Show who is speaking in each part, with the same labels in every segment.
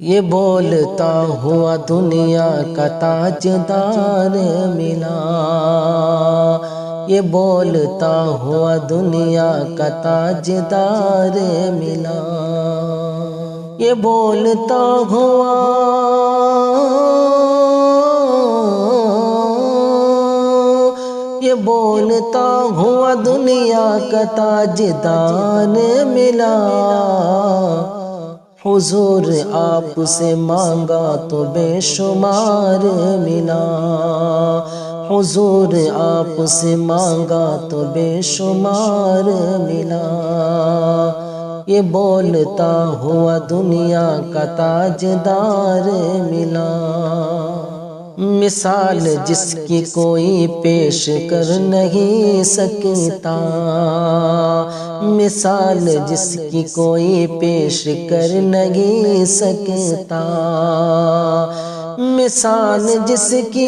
Speaker 1: یہ بولتا ہوا دنیا کا تاجدار ملا، یہ بولتا ہوا دنیا کا تاجدار ملا، یہ بولتا ہوا یہ بولتا ہوا دنیا کا تاجدار ملا، حضور آپ سے مانگا تو بے شمار ملا، حضور آپ سے مانگا تو بے شمار ملا، یہ بولتا ہوا دنیا کا تاجدار ملا، مثال جس کی کوئی پیش کر نہیں سکتا، مثال جس کی کوئی پیش کر نہیں سکتا، مثال جس کی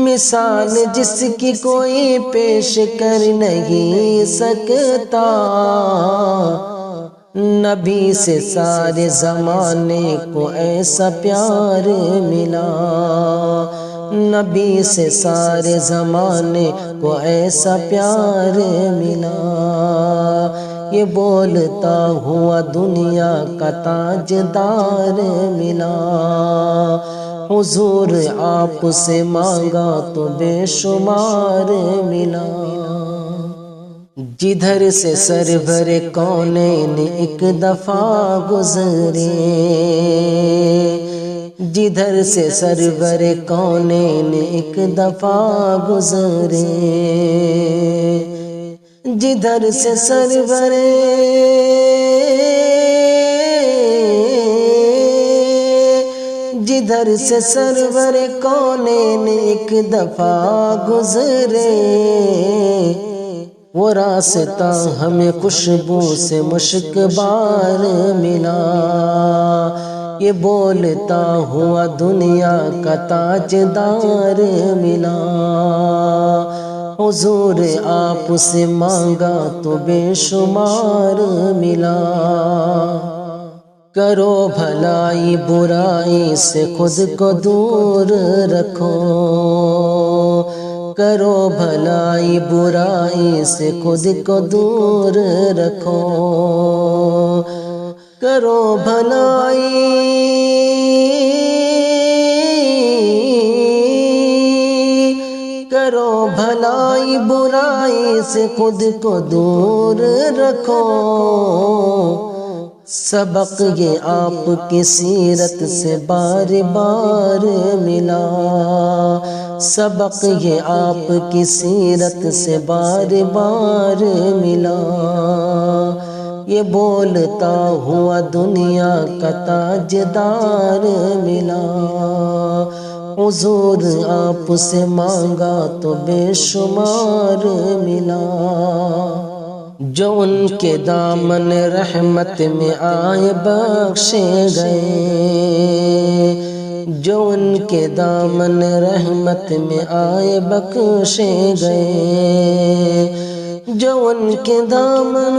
Speaker 1: مثال جس کی کوئی پیش کر نہیں سکتا، نبی سے سارے زمانے کو ایسا پیار ملا، نبی سے سارے زمانے کو ایسا پیار ملا، یہ بولتا ہوا دنیا کا تاجدار ملا، حضور آپ سے مانگا تو بے شمار ملا، جدھر سے سرور کونین ایک دفعہ گزرے، جدھر سے سرور کونین ایک دفعہ گزرے، جدھر سے سرور جدھر سے سرور کونین ایک دفعہ گزرے، وہ راستہ ہمیں خوشبو سے مشک بار ملا، یہ بولتا ہوا دنیا کا تاجدار ملا، حضور آپ سے مانگا تو بے شمار ملا، کرو بھلائی برائی سے خود کو دور رکھو، کرو بھلائی برائی سے خود کو دور رکھو، کرو بھلائی کرو بھلائی برائی سے خود کو دور رکھو، سبق یہ آپ کی سیرت سے بار بار ملا، سبق یہ آپ کی سیرت سے بار بار ملا، یہ بولتا ہوا دنیا کا تاجدار ملا، حضور آپ سے مانگا تو بے شمار ملا، جو ان کے دامن رحمت میں آئے بخشے گئے، جو ان کے دامن رحمت میں آئے بخشے گئے، جو ان کے دامن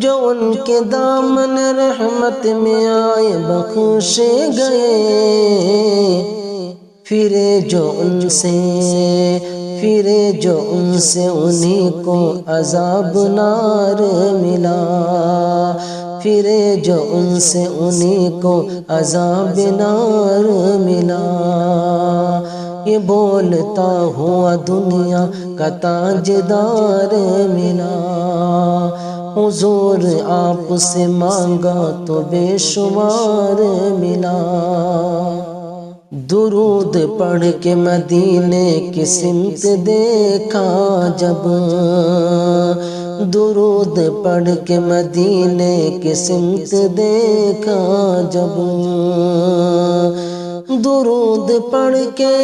Speaker 1: جو ان کے دامن رحمت میں آئے بخشے گئے، پھرے جو ان سے پھرے جو ان سے انہیں کو عذاب نار ملا، پھرے جو ان سے انہیں کو عذاب نار ملا، یہ بولتا ہوا دنیا کا تاجدار ملا، حضور آپ سے مانگا تو بے شمار ملا، درود پڑھ کے مدینے کی سمت دیکھا جب، درود پڑھ کے مدینے کی سمت دیکھا جب، درود پڑھ کے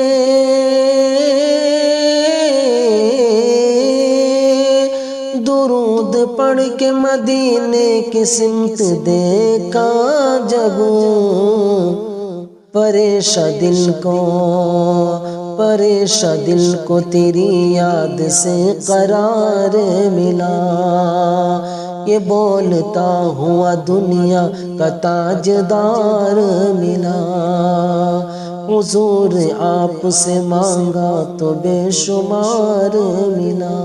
Speaker 1: درود پڑھ کے مدینے کی سمت دیکھا جب، پریشاں دل کو پریشاں دل کو تیری یاد سے قرار ملا، یہ بولتا ہوا دنیا کا تاجدار ملا، حضور آپ سے مانگا تو بے شمار ملا،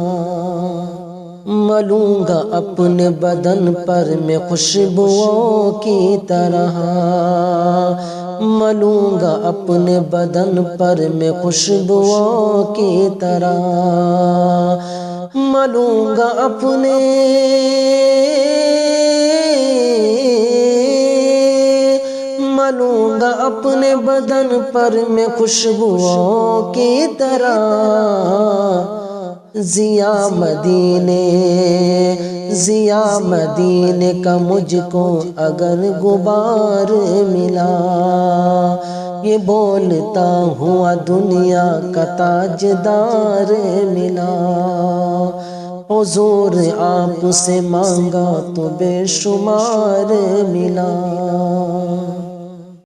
Speaker 1: ملوں گا اپنے بدن پر میں خوشبوؤں کی طرح، ملوں گا اپنے بدن پر میں خوشبوؤں کی طرح، ملوں گا اپنے بدن پر میں خوشبوؤں کی طرح، ضیا مدینے کا مجھ کو اگر غبار ملا، یہ بولتا ہوا دنیا کا تاجدار ملا، حضور آپ سے مانگا تو بے شمار ملا۔